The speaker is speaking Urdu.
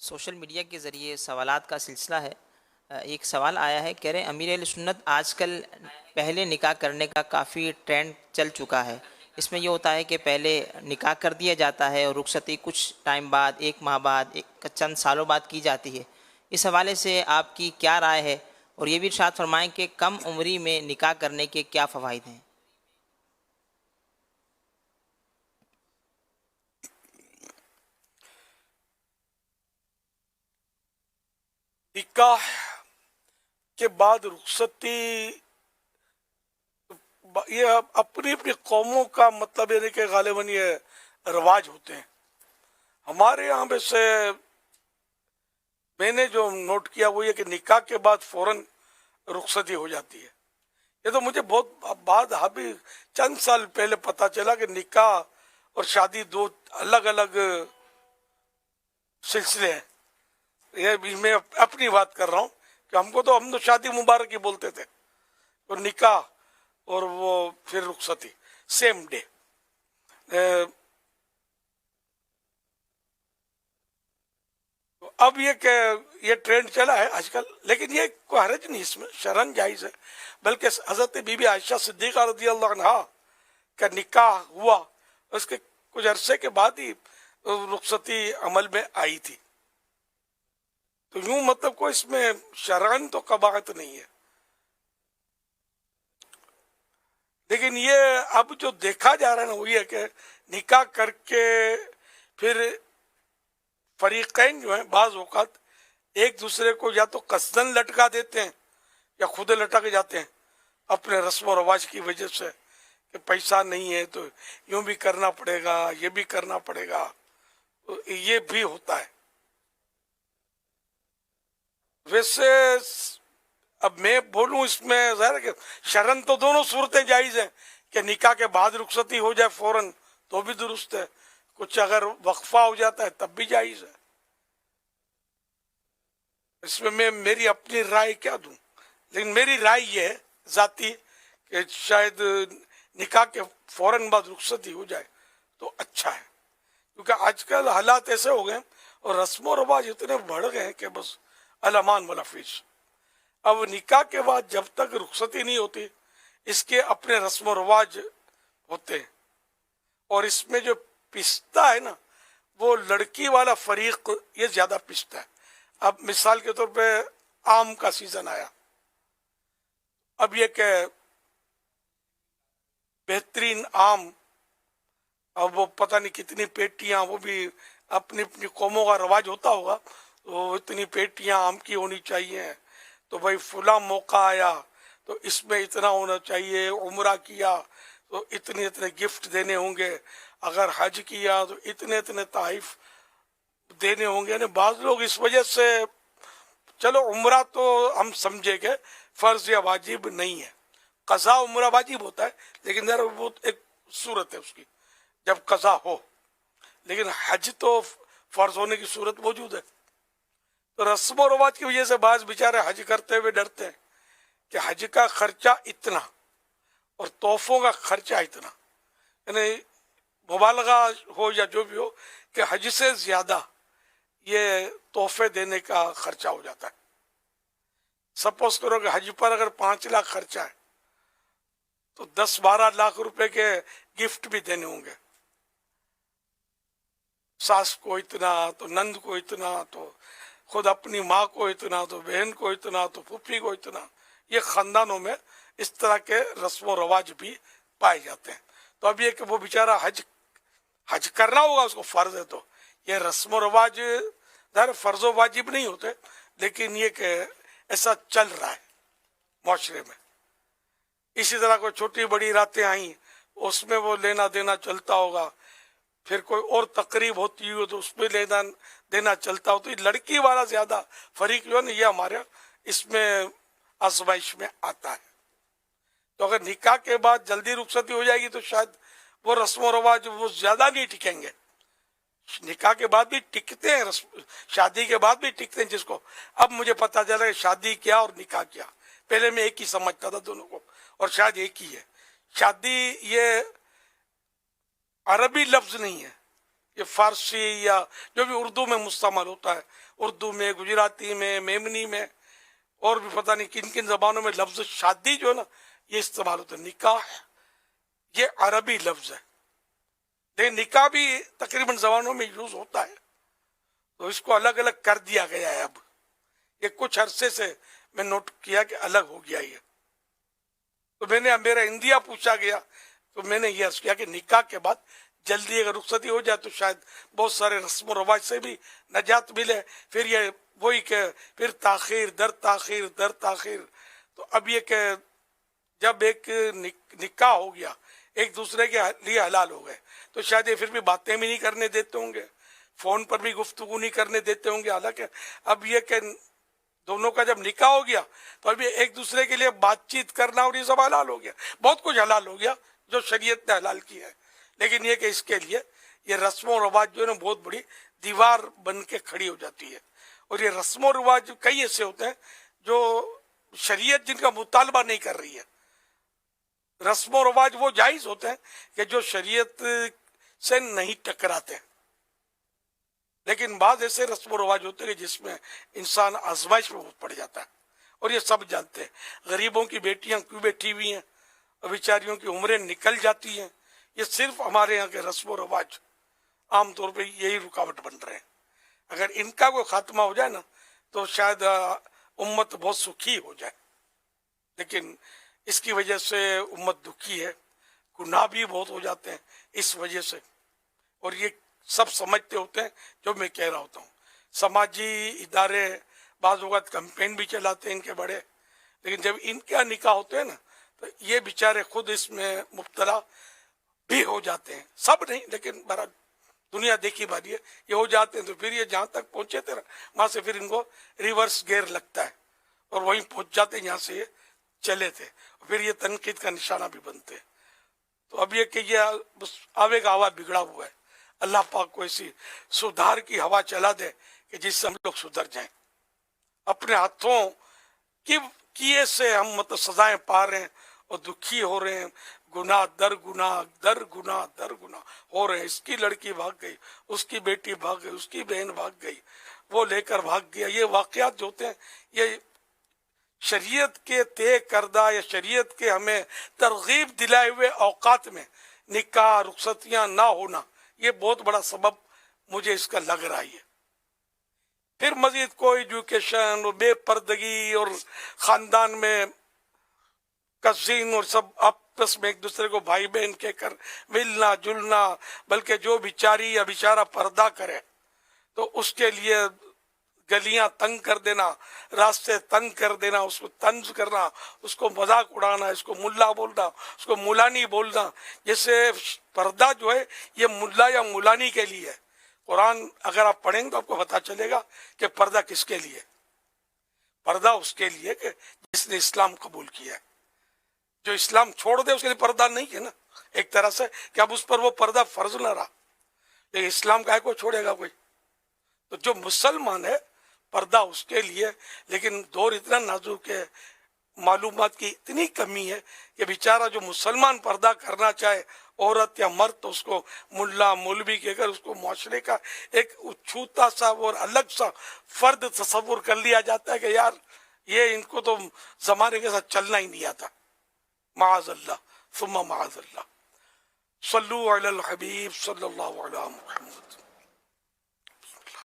سوشل میڈیا کے ذریعے سوالات کا سلسلہ ہے۔ ایک سوال آیا ہے، کہہ رہے ہیں امیر اہل سنت آج کل پہلے نکاح کرنے کا کافی ٹرینڈ چل چکا ہے۔ اس میں یہ ہوتا ہے کہ پہلے نکاح کر دیا جاتا ہے اور رخصتی کچھ ٹائم بعد، ایک ماہ بعد، چند سالوں بعد کی جاتی ہے۔ اس حوالے سے آپ کی کیا رائے ہے؟ اور یہ بھی ارشاد فرمائیں کہ کم عمری میں نکاح کرنے کے کیا فوائد ہیں؟ نکاح کے بعد رخصتی یہ اپنی اپنی قوموں کا مطلب یہ نہیں کہ غالباً یہ رواج ہوتے ہیں۔ ہمارے یہاں میں سے میں نے جو نوٹ کیا وہ یہ کہ نکاح کے بعد فوراً رخصتی ہو جاتی ہے۔ یہ تو مجھے بہت بعد ابھی چند سال پہلے پتا چلا کہ نکاح اور شادی دو الگ الگ سلسلے ہیں۔ یہ میں اپنی بات کر رہا ہوں کہ ہم تو شادی مبارک ہی بولتے تھے، اور نکاح اور وہ پھر رخصتی سیم ڈے۔ اب یہ کہ یہ ٹرینڈ چلا ہے آج کل، لیکن یہ کوئی حرج نہیں، اس میں شرعاً جائز ہے۔ بلکہ حضرت بی بی عائشہ صدیقہ رضی اللہ عنہا کا نکاح ہوا، اس کے کچھ عرصے کے بعد ہی رخصتی عمل میں آئی تھی۔ تو یوں مطلب کوئی اس میں شرعاً تو قباحت نہیں ہے، لیکن یہ اب جو دیکھا جا رہا ہے نا وہ یہ کہ نکاح کر کے پھر فریقین جو ہیں بعض اوقات ایک دوسرے کو یا تو قصدن لٹکا دیتے ہیں یا خود لٹک جاتے ہیں اپنے رسم و رواج کی وجہ سے، کہ پیسہ نہیں ہے تو یوں بھی کرنا پڑے گا، یہ بھی کرنا پڑے گا، یہ بھی ہوتا ہے۔ ویسے اب میں بولوں اس میں ظاہر ہے کہ شرعاً تو دونوں صورتیں جائز ہیں، کہ نکاح کے بعد رخصتی ہو جائے فوراً تو بھی درست ہے، کچھ اگر وقفہ ہو جاتا ہے تب بھی جائز ہے۔ اس میں میری اپنی رائے کیا دوں، لیکن میری رائے یہ ہے ذاتی کہ شاید نکاح کے فوراً بعد رخصتی ہو جائے تو اچھا ہے، کیونکہ آج کل حالات ایسے ہو گئے اور رسم و رواج اتنے بڑھ گئے ہیں کہ بس الامان ولا فیس۔ اب نکاح کے بعد جب تک رخصتی نہیں ہوتی اس کے اپنے رسم و رواج ہوتے ہیں، اور اس میں جو پستا ہے نا وہ لڑکی والا فریق یہ زیادہ پستا ہے۔ اب مثال کے طور پہ آم کا سیزن آیا، اب یہ کہ بہترین آم، اب وہ پتہ نہیں کتنی پیٹیاں، وہ بھی اپنی اپنی قوموں کا رواج ہوتا ہوگا، تو اتنی پیٹیاں آم کی ہونی چاہیے، تو بھائی فلاں موقع آیا تو اس میں اتنا ہونا چاہیے، عمرہ کیا تو اتنے اتنے گفٹ دینے ہوں گے، اگر حج کیا تو اتنے اتنے تحائف دینے ہوں گے۔ یعنی بعض لوگ اس وجہ سے، چلو عمرہ تو ہم سمجھے کہ فرض یا واجب نہیں ہے، قضا عمرہ واجب ہوتا ہے، لیکن ذرا وہ ایک صورت ہے اس کی جب قضا ہو، لیکن حج تو فرض ہونے کی صورت موجود ہے۔ تو رسم و رواج کی وجہ سے بعض بیچارے حج کرتے ہوئے ڈرتے ہیں کہ حج کا خرچہ اتنا اور تحفوں کا خرچہ اتنا، یعنی مبالغہ ہو یا جو بھی ہو کہ حج سے زیادہ یہ تحفے دینے کا خرچہ ہو جاتا ہے۔ سپوز کرو کہ حج پر اگر 5 لاکھ خرچہ ہے تو 10-12 لاکھ روپے کے گفٹ بھی دینے ہوں گے، ساس کو اتنا، تو نند کو اتنا، تو خود اپنی ماں کو اتنا، تو بہن کو اتنا، تو پھوپھی کو اتنا۔ یہ خاندانوں میں اس طرح کے رسم و رواج بھی پائے جاتے ہیں۔ تو اب یہ کہ وہ بیچارہ حج کرنا ہوگا، اس کو فرض ہے، تو یہ رسم و رواج ظاہر فرض و واجب نہیں ہوتے، لیکن یہ کہ ایسا چل رہا ہے معاشرے میں۔ اسی طرح کوئی چھوٹی بڑی راتیں آئیں اس میں وہ لینا دینا چلتا ہوگا، پھر کوئی اور تقریب ہوتی ہو تو اس میں لینا دینا چلتا ہو، تو یہ لڑکی والا زیادہ فریق جو ہے نا یہ ہمارے اس میں آزمائش میں آتا ہے۔ تو اگر نکاح کے بعد جلدی رخصتی ہو جائے گی تو شاید وہ رسم و رواج وہ زیادہ نہیں ٹکیں گے۔ نکاح کے بعد بھی ٹکتے ہیں، شادی کے بعد بھی ٹکتے ہیں، جس کو اب مجھے پتا چلا کہ شادی کیا اور نکاح کیا، پہلے میں ایک ہی سمجھتا تھا دونوں کو، اور شاید ایک ہی ہے۔ شادی یہ عربی لفظ نہیں ہے، یہ فارسی یا جو بھی اردو میں مستعمل ہوتا ہے، اردو میں، گجراتی میں، میمنی میں، اور بھی پتہ نہیں کن کن زبانوں میں لفظ شادی جو ہے نا یہ استعمال ہوتا ہے. نکاح یہ عربی لفظ ہے، لیکن نکاح بھی تقریباً زبانوں میں یوز ہوتا ہے، تو اس کو الگ الگ کر دیا گیا ہے. اب یہ کچھ عرصے سے میں نوٹ کیا کہ الگ ہو گیا یہ. تو میرا انڈیا پوچھا گیا تو میں نے یہ عرض کیا کہ نکاح کے بعد جلدی اگر رخصتی ہو جائے تو شاید بہت سارے رسم و رواج سے بھی نجات ملے. پھر یہ وہی کہ پھر تاخیر در تاخیر در تاخیر. تو اب یہ کہ جب ایک نکاح ہو گیا، ایک دوسرے کے لیے حلال ہو گئے، تو شاید یہ پھر بھی باتیں بھی نہیں کرنے دیتے ہوں گے، فون پر بھی گفتگو نہیں کرنے دیتے ہوں گے. حالانکہ اب یہ کہ دونوں کا جب نکاح ہو گیا تو ابھی ایک دوسرے کے لیے بات چیت کرنا اور یہ سب حلال ہو گیا. بہت کچھ حلال ہو گیا جو شریعت نے حلال کیا ہے، لیکن یہ کہ اس کے لیے یہ رسم و رواج جو ہے نا بہت بڑی دیوار بن کے کھڑی ہو جاتی ہے. اور یہ رسم و رواج کئی ایسے ہوتے ہیں جو شریعت جن کا مطالبہ نہیں کر رہی ہے. رسم و رواج وہ جائز ہوتے ہیں کہ جو شریعت سے نہیں ٹکراتے ہیں، لیکن بعض ایسے رسم و رواج ہوتے ہیں جس میں انسان آزمائش میں پڑ جاتا ہے. اور یہ سب جانتے ہیں. غریبوں کی بیٹیاں کیوں بیٹھی ہوئی ہیں اور بیچاریوں کی عمریں نکل جاتی ہیں. یہ صرف ہمارے یہاں کے رسم و رواج عام طور پہ یہی رکاوٹ بن رہے ہیں. اگر ان کا کوئی خاتمہ ہو جائے نا تو شاید امت بہت سکھی ہو جائے، لیکن اس کی وجہ سے امت دکھی ہے. گناہ بھی بہت ہو جاتے ہیں اس وجہ سے، اور یہ سب سمجھتے ہوتے ہیں جو میں کہہ رہا ہوتا ہوں. سماجی ادارے بعض اوقات کمپین بھی چلاتے ہیں ان کے بڑے، لیکن جب ان کا نکاح ہوتے ہیں نا تو یہ بیچارے خود اس میں مبتلا بھی ہو جاتے ہیں. سب نہیں لیکن بڑا دنیا دیکھی باری ہے، یہ ہو جاتے ہیں. تو پھر یہ جہاں تک پہنچے تھے نا وہاں سے پھر ان کو ریورس گیئر لگتا ہے اور وہیں پہنچ جاتے ہیں جہاں سے یہ چلے تھے، پھر یہ تنقید کا نشانہ بھی بنتے ہیں. تو اب یہ کہ یہ بس آوے کا ہوا بگڑا ہوا ہے. اللہ پاک کو ایسی سدھار کی ہوا چلا دے کہ جس سے ہم لوگ سدھر جائیں. اپنے ہاتھوں کیے سے ہم مطلب سزائیں پا رہے ہیں اور دکھی ہو رہے ہیں. گناہ در گناہ در گناہ در گناہ ہو رہے ہیں. اس کی لڑکی بھاگ گئی، اس کی بیٹی بھاگ گئی، اس کی بہن بھاگ گئی، وہ لے کر بھاگ گیا. یہ واقعات جو ہوتے ہیں یہ شریعت کے طے کردہ یا شریعت کے ہمیں ترغیب دلائے ہوئے اوقات میں نکاح رخصتیاں نہ ہونا یہ بہت بڑا سبب مجھے اس کا لگ رہا ہے. پھر مزید کوئی ایجوکیشن اور بے پردگی اور خاندان میں کزین اور سب آپس میں ایک دوسرے کو بھائی بہن کہہ کر ملنا جلنا، بلکہ جو بیچاری یا بیچارہ پردہ کرے تو اس کے لیے گلیاں تنگ کر دینا، راستے تنگ کر دینا، اس کو طنز کرنا، اس کو مذاق اڑانا، اس کو ملا بولنا، اس کو مولانی بولنا. جیسے پردہ جو ہے یہ ملا یا مولانی کے لیے ہے. قرآن اگر آپ پڑھیں گے تو آپ کو پتا چلے گا کہ پردہ کس کے لیے. پردہ اس کے لیے کہ جس نے اسلام قبول کیا ہے. جو اسلام چھوڑ دے اس کے لیے پردہ نہیں ہے نا، ایک طرح سے کہ اب اس پر وہ پردہ فرض نہ رہا. لیکن اسلام کا ہے کوئی چھوڑے گا کوئی؟ تو جو مسلمان ہے پردہ اس کے لیے. لیکن دور اتنا نازک ہے، معلومات کی اتنی کمی ہے کہ بیچارہ جو مسلمان پردہ کرنا چاہے عورت یا مرد تو اس کو ملا مولوی کہہ کر اس کو معاشرے کا ایک چھوٹا سا اور الگ سا فرد تصور کر لیا جاتا ہے کہ یار یہ ان کو تو زمانے کے ساتھ چلنا ہی نہیں آتا. معاذ اللہ ثم معاذ اللہ. صلو علی الحبیب صلی اللہ علیہ محمد.